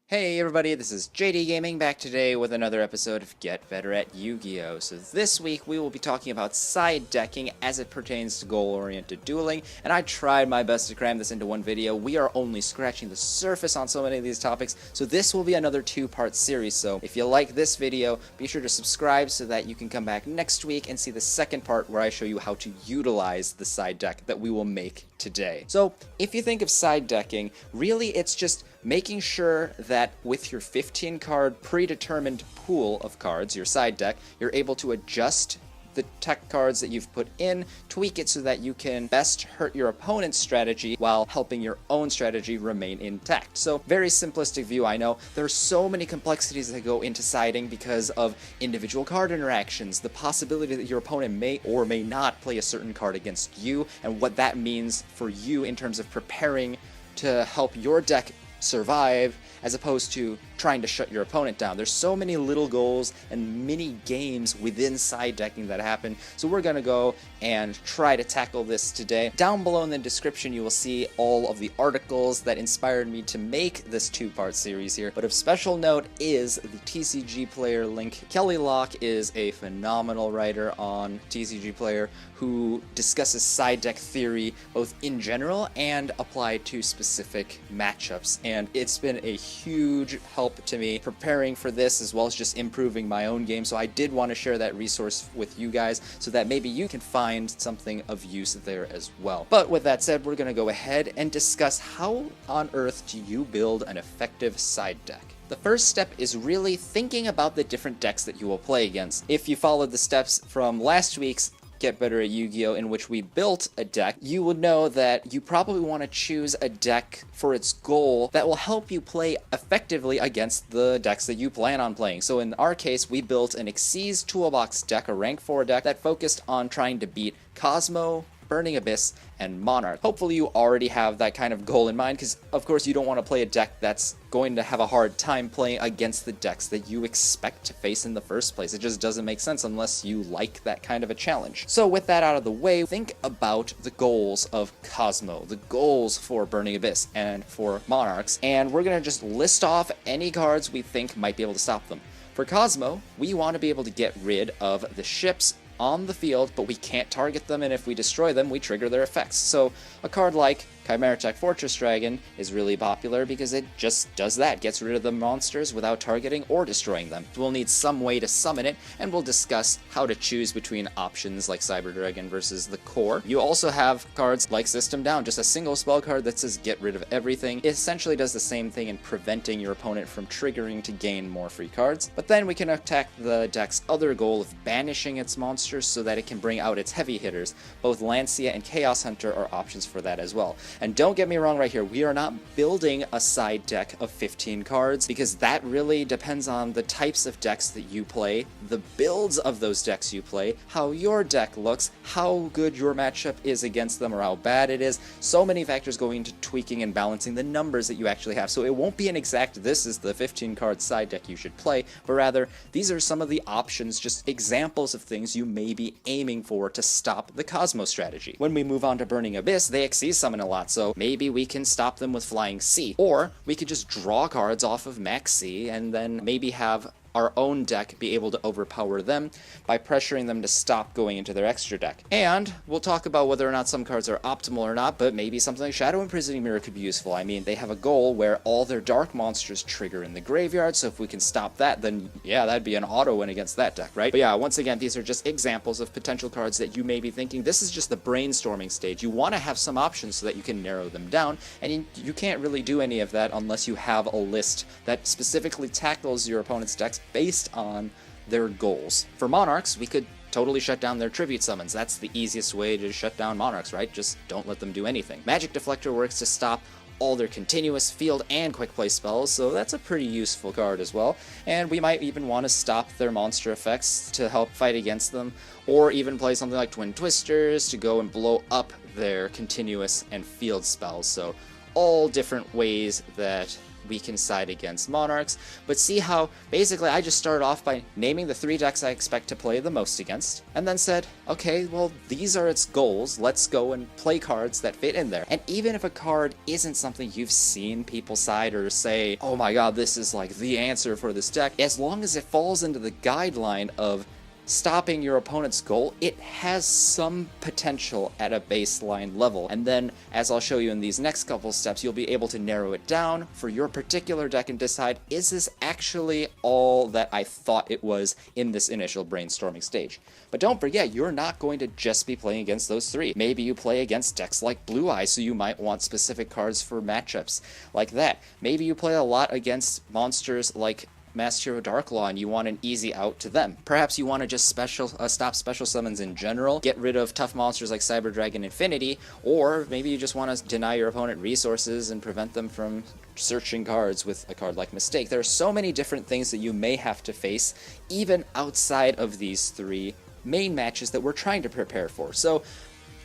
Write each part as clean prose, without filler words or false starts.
Hey everybody, this is JDGaming back today with another episode of Get Better at Yu-Gi-Oh! So this week we will be talking about side decking as it pertains to goal-oriented dueling, and I tried my best to cram this into one video. We are only scratching the surface on so many of these topics, so this will be another two-part series. So if you like this video, be sure to subscribe so that you can come back next week and see the second part where I show you how to utilize the side deck that we will make today. So if you think of side decking, really it's just making sure that with your 15 card predetermined pool of cards, your side deck, you're able to adjust the tech cards that you've put in, tweak it so that you can best hurt your opponent's strategy while helping your own strategy remain intact. So very simplistic view, I know. There are so many complexities that go into siding because of individual card interactions, the possibility that your opponent may or may not play a certain card against you, and what that means for you in terms of preparing to help your deck survive as opposed to trying to shut your opponent down. There's so many little goals and mini games within side decking that happen, so we're gonna go and try to tackle this today. Down below in the description you will see all of the articles that inspired me to make this two-part series here, but of special note is the TCG Player link. Kelly Locke is a phenomenal writer on TCG Player who discusses side deck theory both in general and applied to specific matchups, and it's been a huge help to me preparing for this as well as just improving my own game. So I did want to share that resource with you guys so that maybe you can find something of use there as well. But with that said, we're going to go ahead and discuss how on earth do you build an effective side deck. The first step is really thinking about the different decks that you will play against. If you followed the steps from last week's Get Better at Yu-Gi-Oh! In which we built a deck, you would know that you probably want to choose a deck for its goal that will help you play effectively against the decks that you plan on playing. So in our case, we built an Xyz Toolbox deck, a rank 4 deck that focused on trying to beat Cosmo, Burning Abyss, and Monarch. Hopefully you already have that kind of goal in mind, because of course you don't want to play a deck that's going to have a hard time playing against the decks that you expect to face in the first place. It just doesn't make sense unless you like that kind of a challenge. So with that out of the way, think about the goals of Cosmo, the goals for Burning Abyss and for Monarchs, and we're going to just list off any cards we think might be able to stop them. For Cosmo, we want to be able to get rid of the ships on the field, but we can't target them, and if we destroy them, we trigger their effects. So a card like Chimera Tech Fortress Dragon is really popular because it just does that, gets rid of the monsters without targeting or destroying them. We'll need some way to summon it, and we'll discuss how to choose between options like Cyber Dragon versus the core. You also have cards like System Down, just a single spell card that says get rid of everything. It essentially does the same thing in preventing your opponent from triggering to gain more free cards. But then we can attack the deck's other goal of banishing its monsters so that it can bring out its heavy hitters. Both Lancia and Chaos Hunter are options for that as well. And don't get me wrong right here, we are not building a side deck of 15 cards because that really depends on the types of decks that you play, the builds of those decks you play, how your deck looks, how good your matchup is against them or how bad it is. So many factors go into tweaking and balancing the numbers that you actually have. So it won't be an exact, this is the 15 card side deck you should play, but rather these are some of the options, just examples of things you may be aiming for to stop the Cosmo strategy. When we move on to Burning Abyss, they Xyz summon a lot, so maybe we can stop them with Flying C, or we could just draw cards off of Max C and then maybe have our own deck be able to overpower them by pressuring them to stop going into their extra deck. And we'll talk about whether or not some cards are optimal or not, but maybe something like Shadow Imprisoning Mirror could be useful. I mean, they have a goal where all their dark monsters trigger in the graveyard, so if we can stop that, then yeah, that'd be an auto win against that deck, right? But yeah, once again, these are just examples of potential cards that you may be thinking, this is just the brainstorming stage. You want to have some options so that you can narrow them down, and you can't really do any of that unless you have a list that specifically tackles your opponent's decks based on their goals. For Monarchs, we could totally shut down their tribute summons. That's the easiest way to shut down Monarchs, right? Just don't let them do anything. Magic Deflector works to stop all their continuous field and quick play spells, so that's a pretty useful card as well. And we might even want to stop their monster effects to help fight against them, or even play something like Twin Twisters to go and blow up their continuous and field spells. So all different ways that we can side against Monarchs, but see how basically I just started off by naming the 3 decks I expect to play the most against, and then said, okay, well, these are its goals, let's go and play cards that fit in there. And even if a card isn't something you've seen people side or say, oh my god, this is like the answer for this deck, as long as it falls into the guideline of stopping your opponent's goal, it has some potential at a baseline level. And then, as I'll show you in these next couple steps, you'll be able to narrow it down for your particular deck and decide, is this actually all that I thought it was in this initial brainstorming stage? But don't forget, you're not going to just be playing against those 3. Maybe you play against decks like Blue Eye, so you might want specific cards for matchups like that. Maybe you play a lot against monsters like Master Hero Darklaw and you want an easy out to them. Perhaps you want to just stop special summons in general, get rid of tough monsters like Cyber Dragon Infinity, or maybe you just want to deny your opponent resources and prevent them from searching cards with a card like Mistake. There are so many different things that you may have to face, even outside of these 3 main matches that we're trying to prepare for. So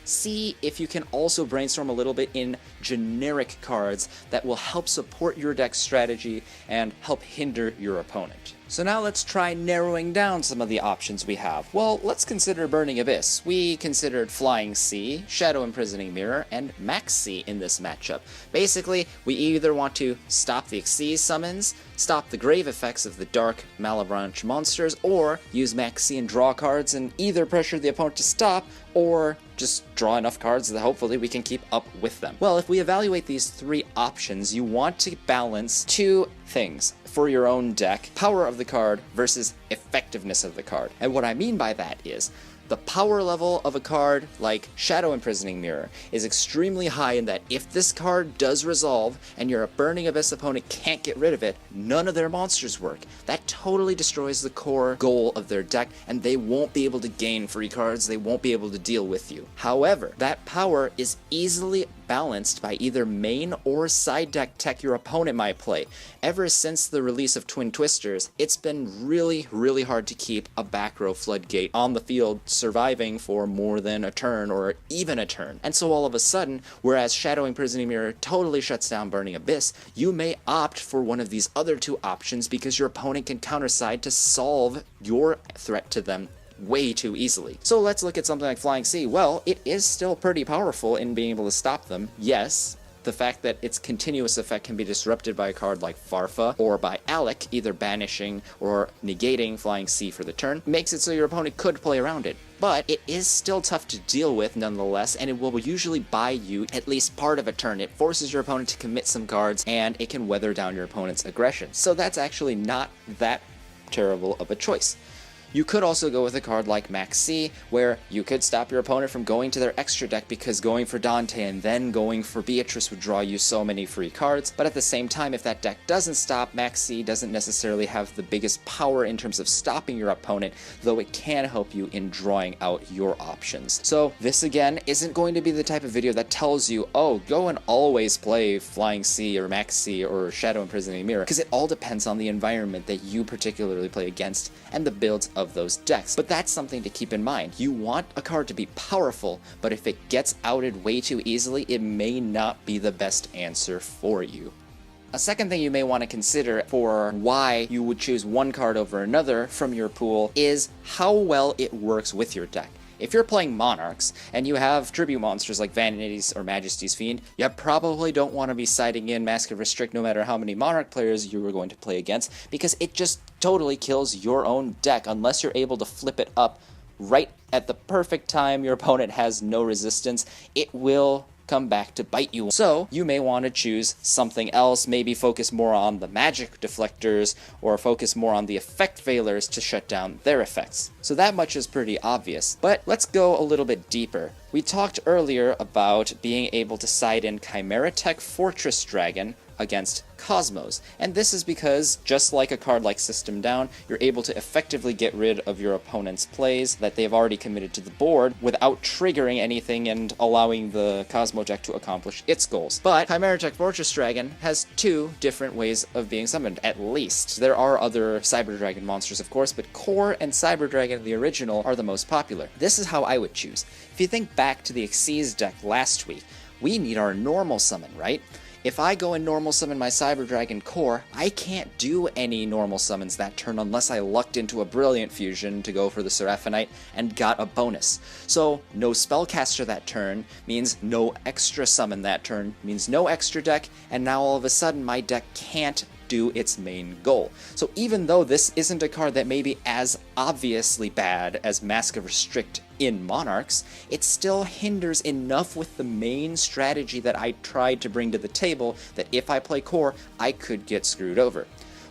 see if you can also brainstorm a little bit in generic cards that will help support your deck strategy and help hinder your opponent. So now let's try narrowing down some of the options we have. Well, let's consider Burning Abyss. We considered Flying Sea, Shadow Imprisoning Mirror, and Max Sea in this matchup. Basically, we either want to stop the Xyz summons, stop the grave effects of the dark Malebranche monsters, or use Max Sea and draw cards and either pressure the opponent to stop, or just draw enough cards that hopefully we can keep up with them. Well, if we evaluate these 3 options, you want to balance 2 things for your own deck: power of the card versus effectiveness of the card. And what I mean by that is, the power level of a card like Shadow Imprisoning Mirror is extremely high in that if this card does resolve and your Burning Abyss opponent can't get rid of it, none of their monsters work. That totally destroys the core goal of their deck, and they won't be able to gain free cards, they won't be able to deal with you. However, that power is easily balanced by either main or side deck tech your opponent might play. Ever since the release of Twin Twisters, it's been really hard to keep a back row Floodgate on the field surviving for more than a turn or even a turn. And so all of a sudden, whereas Shadow Imprisoning Mirror totally shuts down Burning Abyss, you may opt for one of these other 2 options because your opponent can counterside to solve your threat to them way too easily. So let's look at something like Flying Sea. Well, it is still pretty powerful in being able to stop them. Yes, the fact that its continuous effect can be disrupted by a card like Farfa or by Alec, either banishing or negating Flying Sea for the turn, makes it so your opponent could play around it. But it is still tough to deal with nonetheless, and it will usually buy you at least part of a turn. It forces your opponent to commit some cards, and it can weather down your opponent's aggression. So that's actually not that terrible of a choice. You could also go with a card like Max Sea, where you could stop your opponent from going to their extra deck because going for Dante and then going for Beatrice would draw you so many free cards, but at the same time, if that deck doesn't stop, Max Sea doesn't necessarily have the biggest power in terms of stopping your opponent, though it can help you in drawing out your options. So this again isn't going to be the type of video that tells you, oh, go and always play Flying Sea or Max Sea or Shadow Imprisoning Mirror, because it all depends on the environment that you particularly play against and the builds of those decks. But that's something to keep in mind. You want a card to be powerful, but if it gets outed way too easily, it may not be the best answer for you. A second thing you may want to consider for why you would choose one card over another from your pool is how well it works with your deck. If you're playing Monarchs, and you have tribute monsters like Vanity's or Majesty's Fiend, you probably don't want to be siding in Mask of Restrict no matter how many Monarch players you are going to play against, because it just totally kills your own deck unless you're able to flip it up right at the perfect time your opponent has no resistance. It will come back to bite you. So you may want to choose something else, maybe focus more on the magic deflectors or focus more on the effect veilers to shut down their effects. So that much is pretty obvious, but let's go a little bit deeper. We talked earlier about being able to side in Chimera Tech Fortress Dragon against Cosmos, and this is because, just like a card like System Down, you're able to effectively get rid of your opponent's plays that they've already committed to the board without triggering anything and allowing the Cosmo deck to accomplish its goals. But Chimera Tech Fortress Dragon has 2 different ways of being summoned, at least. There are other Cyber Dragon monsters, of course, but Core and Cyber Dragon, the original, are the most popular. This is how I would choose. If you think back to the Xyz deck last week, we need our normal summon, right? If I go and normal summon my Cyber Dragon core, I can't do any normal summons that turn unless I lucked into a Brilliant Fusion to go for the Seraphonite and got a bonus. So no Spellcaster that turn means no extra summon that turn, means no extra deck, and now all of a sudden my deck can't do its main goal. So even though this isn't a card that may be as obviously bad as Mask of Restrict in Monarchs, it still hinders enough with the main strategy that I tried to bring to the table that if I play core, I could get screwed over.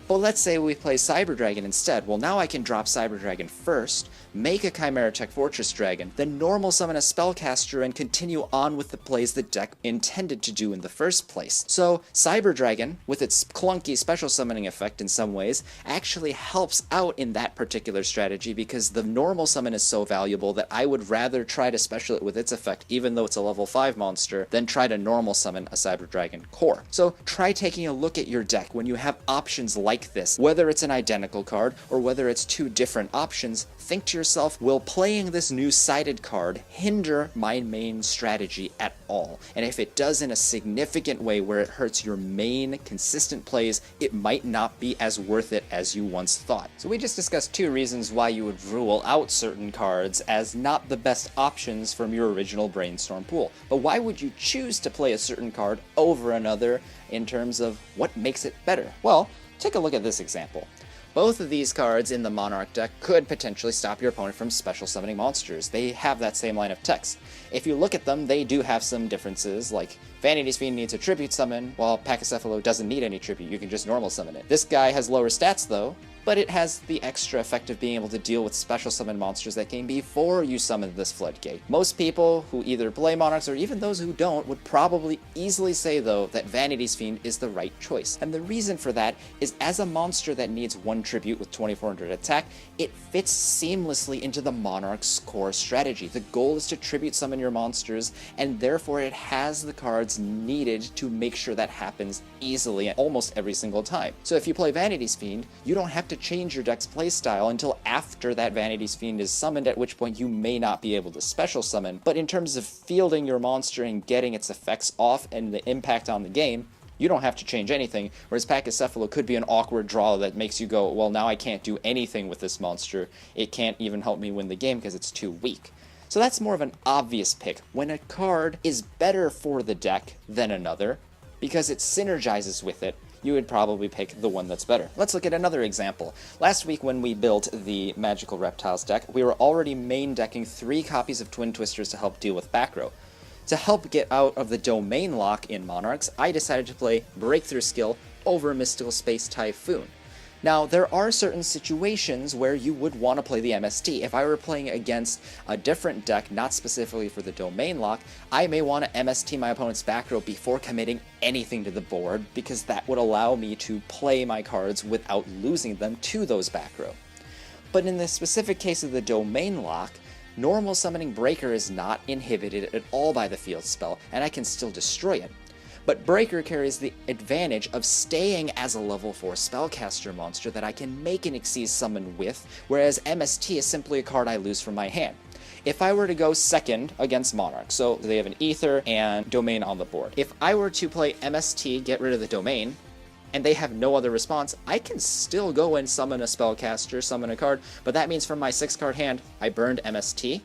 But let's say we play Cyber Dragon instead. Well, now I can drop Cyber Dragon first, make a Chimera Tech Fortress Dragon, then normal summon a Spellcaster and continue on with the plays the deck intended to do in the first place. So Cyber Dragon, with its clunky special summoning effect in some ways, actually helps out in that particular strategy because the normal summon is so valuable that I would rather try to special it with its effect, even though it's a level 5 monster, than try to normal summon a Cyber Dragon core. So try taking a look at your deck when you have options like this. Whether it's an identical card or whether it's two different options, think to yourself, will playing this new sided card hinder my main strategy at all? And if it does in a significant way where it hurts your main consistent plays, it might not be as worth it as you once thought. So we just discussed two reasons why you would rule out certain cards as not the best options from your original brainstorm pool. But why would you choose to play a certain card over another in terms of what makes it better? Well, take a look at this example. Both of these cards in the Monarch deck could potentially stop your opponent from special summoning monsters. They have that same line of text. If you look at them, they do have some differences, like Vanity's Fiend needs a tribute summon, while Pachycephalo doesn't need any tribute, you can just normal summon it. This guy has lower stats though, but it has the extra effect of being able to deal with special summon monsters that came before you summon this floodgate. Most people who either play Monarchs or even those who don't would probably easily say though that Vanity's Fiend is the right choice. And the reason for that is as a monster that needs one tribute with 2400 attack, it fits seamlessly into the Monarch's core strategy. The goal is to tribute summon your monsters, and therefore it has the cards needed to make sure that happens easily almost every single time. So if you play Vanity's Fiend, you don't have to change your deck's playstyle until after that Vanity's Fiend is summoned, at which point you may not be able to special summon. But in terms of fielding your monster and getting its effects off and the impact on the game, you don't have to change anything, whereas Pachycephalo could be an awkward draw that makes you go, well, now I can't do anything with this monster. It can't even help me win the game because it's too weak. So that's more of an obvious pick, when a card is better for the deck than another, because it synergizes with it, you would probably pick the one that's better. Let's look at another example. Last week when we built the Magical Reptiles deck, we were already main decking 3 copies of Twin Twisters to help deal with back row. To help get out of the domain lock in Monarchs, I decided to play Breakthrough Skill over Mystical Space Typhoon. Now, there are certain situations where you would want to play the MST. If I were playing against a different deck, not specifically for the domain lock, I may want to MST my opponent's back row before committing anything to the board, because that would allow me to play my cards without losing them to those back row. But in the specific case of the domain lock, normal summoning Breaker is not inhibited at all by the field spell, and I can still destroy it. But Breaker carries the advantage of staying as a level 4 spellcaster monster that I can make an Xyz summon with, whereas MST is simply a card I lose from my hand. If I were to go second against Monarch, so they have an Ether and Domain on the board, if I were to play MST, get rid of the Domain, and they have no other response, I can still go and summon a spellcaster, summon a card, but that means from my 6-card hand, I burned MST,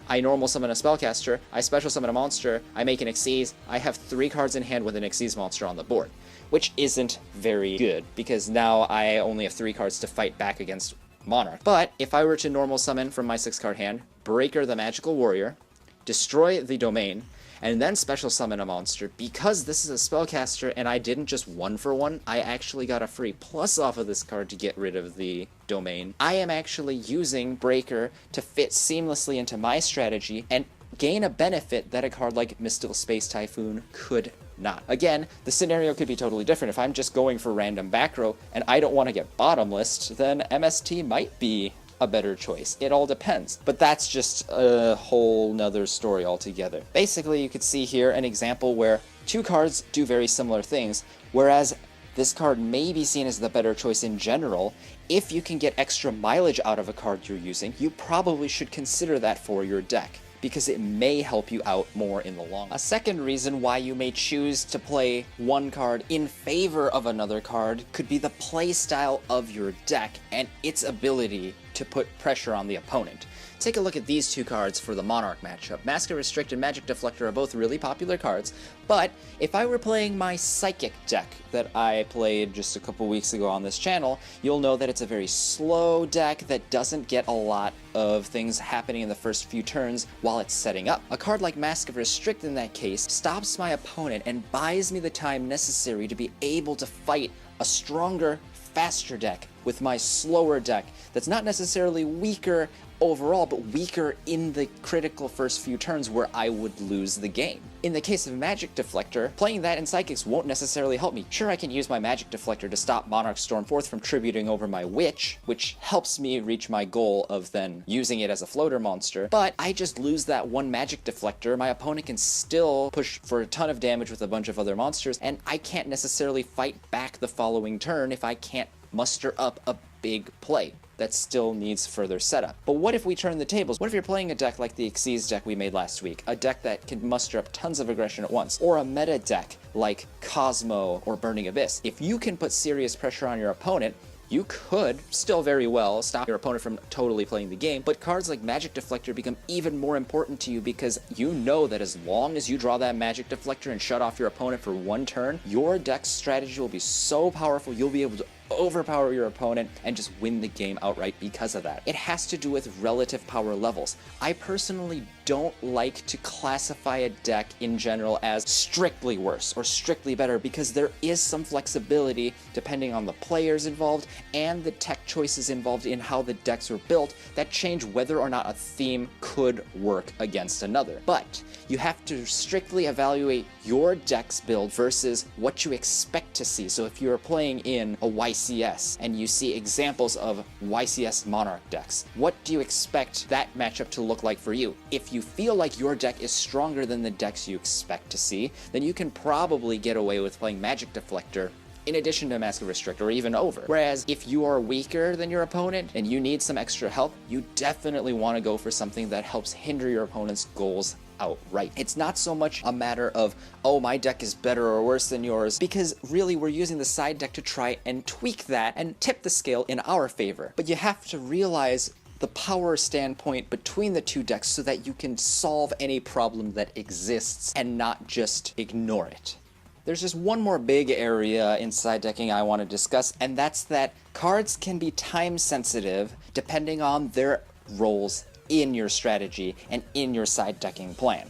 I normal summon a spellcaster, I special summon a monster, I make an Xyz, I have 3 cards in hand with an Xyz monster on the board, which isn't very good, because now I only have 3 cards to fight back against Monarch. But if I were to normal summon from my 6-card hand, Breaker the Magical Warrior, destroy the Domain, and then special summon a monster, because this is a spellcaster and I didn't just 1-for-1, I actually got a free plus off of this card to get rid of the Domain. I am actually using Breaker to fit seamlessly into my strategy and gain a benefit that a card like Mystical Space Typhoon could not. Again, the scenario could be totally different. If I'm just going for random back row and I don't want to get bottomless, then MST might be a better choice. It all depends. But that's just a whole nother story altogether. Basically, you could see here an example where 2 cards do very similar things, whereas this card may be seen as the better choice in general. If you can get extra mileage out of a card you're using, you probably should consider that for your deck, because it may help you out more in the long run. A second reason why you may choose to play one card in favor of another card could be the play style of your deck and its ability to put pressure on the opponent. Take a look at these two cards for the Monarch matchup. Mask of Restrict and Magic Deflector are both really popular cards, but if I were playing my Psychic deck that I played just a couple weeks ago on this channel, you'll know that it's a very slow deck that doesn't get a lot of things happening in the first few turns while it's setting up. A card like Mask of Restrict in that case stops my opponent and buys me the time necessary to be able to fight a stronger, faster deck with my slower deck that's not necessarily weaker overall, but weaker in the critical first few turns where I would lose the game. In the case of Magic Deflector, playing that in Psychics won't necessarily help me. Sure, I can use my Magic Deflector to stop Monarch Stormforth from tributing over my Witch, which helps me reach my goal of then using it as a floater monster, but I just lose that one Magic Deflector, my opponent can still push for a ton of damage with a bunch of other monsters, and I can't necessarily fight back the following turn if I can't muster up a big play that still needs further setup. But what if we turn the tables? What if you're playing a deck like the Xyz deck we made last week? A deck that can muster up tons of aggression at once. Or a meta deck like Cosmo or Burning Abyss. If you can put serious pressure on your opponent, you could still very well stop your opponent from totally playing the game, but cards like Magic Deflector become even more important to you because you know that as long as you draw that Magic Deflector and shut off your opponent for one turn, your deck's strategy will be so powerful you'll be able to overpower your opponent and just win the game outright because of that. It has to do with relative power levels. I personally don't like to classify a deck in general as strictly worse or strictly better because there is some flexibility depending on the players involved and the tech choices involved in how the decks were built that change whether or not a theme could work against another. But you have to strictly evaluate your deck's build versus what you expect to see. So if you're playing in a YCS and you see examples of YCS Monarch decks, what do you expect that matchup to look like for you? If you feel like your deck is stronger than the decks you expect to see, then you can probably get away with playing Magic Deflector in addition to Mask of Restrict, or even over. Whereas if you are weaker than your opponent and you need some extra help, you definitely want to go for something that helps hinder your opponent's goals outright. It's not so much a matter of, oh, my deck is better or worse than yours, because really we're using the side deck to try and tweak that and tip the scale in our favor. But you have to realize the power standpoint between the two decks so that you can solve any problem that exists and not just ignore it. There's just one more big area in side decking I want to discuss, and that's that cards can be time sensitive depending on their roles in your strategy and in your side decking plan.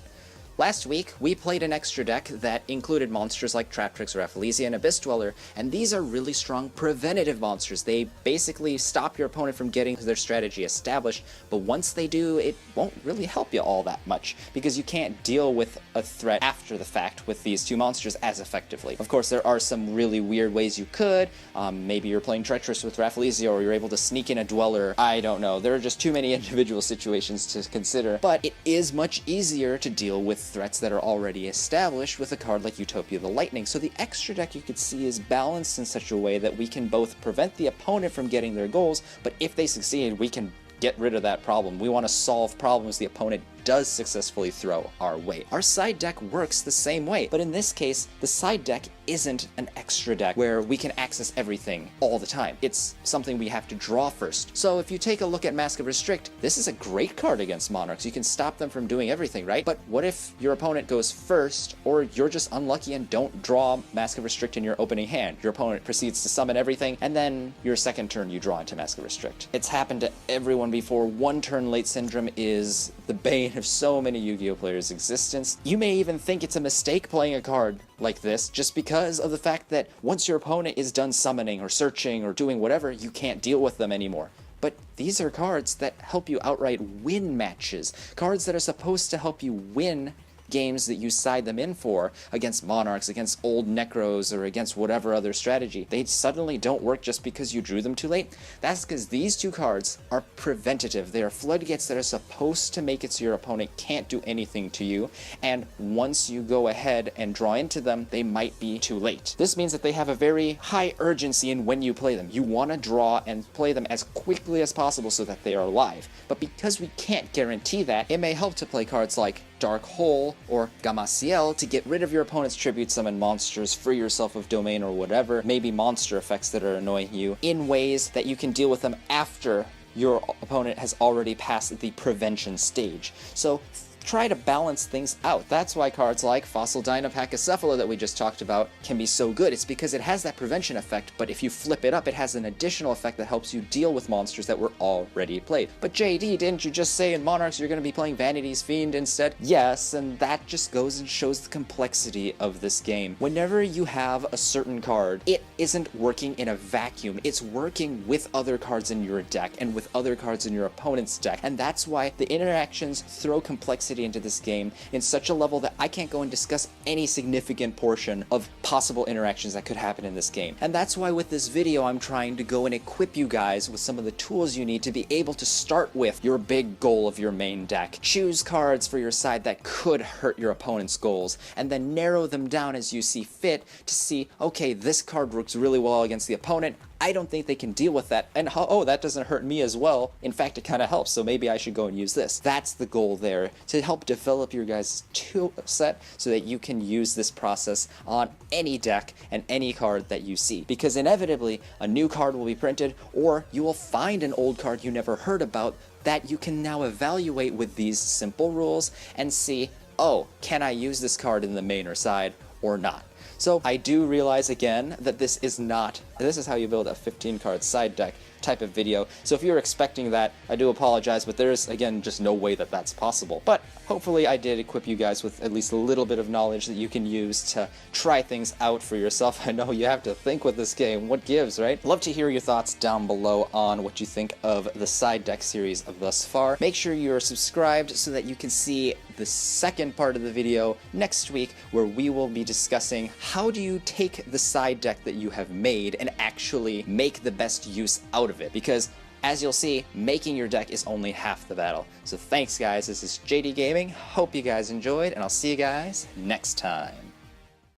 Last week, we played an extra deck that included monsters like Traptrix, Rafflesia, and Abyss Dweller, and these are really strong preventative monsters. They basically stop your opponent from getting their strategy established, but once they do, it won't really help you all that much, because you can't deal with a threat after the fact with these two monsters as effectively. Of course, there are some really weird ways you could. Maybe you're playing Treacherous with Rafflesia, or you're able to sneak in a Dweller. I don't know. There are just too many individual situations to consider, but it is much easier to deal with threats that are already established with a card like Utopia the Lightning. So the extra deck you could see is balanced in such a way that we can both prevent the opponent from getting their goals, but if they succeed, we can get rid of that problem. We want to solve problems the opponent does successfully throw our way. Our side deck works the same way, but in this case, the side deck isn't an extra deck where we can access everything all the time. It's something we have to draw first. So if you take a look at Mask of Restrict, this is a great card against Monarchs. You can stop them from doing everything, right? But what if your opponent goes first, or you're just unlucky and don't draw Mask of Restrict in your opening hand? Your opponent proceeds to summon everything, and then your second turn you draw into Mask of Restrict. It's happened to everyone before. One turn late syndrome is the bane of so many Yu-Gi-Oh players' existence. You may even think it's a mistake playing a card like this just because of the fact that once your opponent is done summoning or searching or doing whatever, you can't deal with them anymore. But these are cards that help you outright win matches. Cards that are supposed to help you win games that you side them in for, against Monarchs, against old Necros, or against whatever other strategy, they suddenly don't work just because you drew them too late. That's because these two cards are preventative. They are floodgates that are supposed to make it so your opponent can't do anything to you, and once you go ahead and draw into them, they might be too late. This means that they have a very high urgency in when you play them. You want to draw and play them as quickly as possible so that they are live. But because we can't guarantee that, it may help to play cards like Dark Hole or Gamasiel to get rid of your opponent's tribute summon monsters, free yourself of domain or whatever, maybe monster effects that are annoying you, in ways that you can deal with them after your opponent has already passed the prevention stage. So try to balance things out. That's why cards like Fossil Dynapachycephalo that we just talked about can be so good. It's because it has that prevention effect, but if you flip it up, it has an additional effect that helps you deal with monsters that were already played. But JD, didn't you just say in Monarchs you're going to be playing Vanity's Fiend instead? Yes, and that just goes and shows the complexity of this game. Whenever you have a certain card, it isn't working in a vacuum. It's working with other cards in your deck and with other cards in your opponent's deck. And that's why the interactions throw complexity into this game in such a level that I can't go and discuss any significant portion of possible interactions that could happen in this game. And that's why with this video I'm trying to go and equip you guys with some of the tools you need to be able to start with your big goal of your main deck. Choose cards for your side that could hurt your opponent's goals, and then narrow them down as you see fit to see, okay, this card works really well against the opponent. I don't think they can deal with that, and oh, that doesn't hurt me as well. In fact, it kind of helps, so maybe I should go and use this. That's the goal there, to help develop your guys' tool set so that you can use this process on any deck and any card that you see. Because inevitably, a new card will be printed, or you will find an old card you never heard about that you can now evaluate with these simple rules and see, oh, can I use this card in the main or side or not? So I do realize again that this is how you build a 15 card side deck type of video. So if you're expecting that, I do apologize, but there's again just no way that that's possible. But hopefully I did equip you guys with at least a little bit of knowledge that you can use to try things out for yourself. I know you have to think with this game. What gives, right? Love to hear your thoughts down below on what you think of the side deck series of thus far. Make sure you're subscribed so that you can see the second part of the video next week, where we will be discussing how do you take the side deck that you have made and actually make the best use out of it. Because as you'll see, making your deck is only half the battle. So thanks guys, this is JD Gaming, hope you guys enjoyed, and I'll see you guys next time.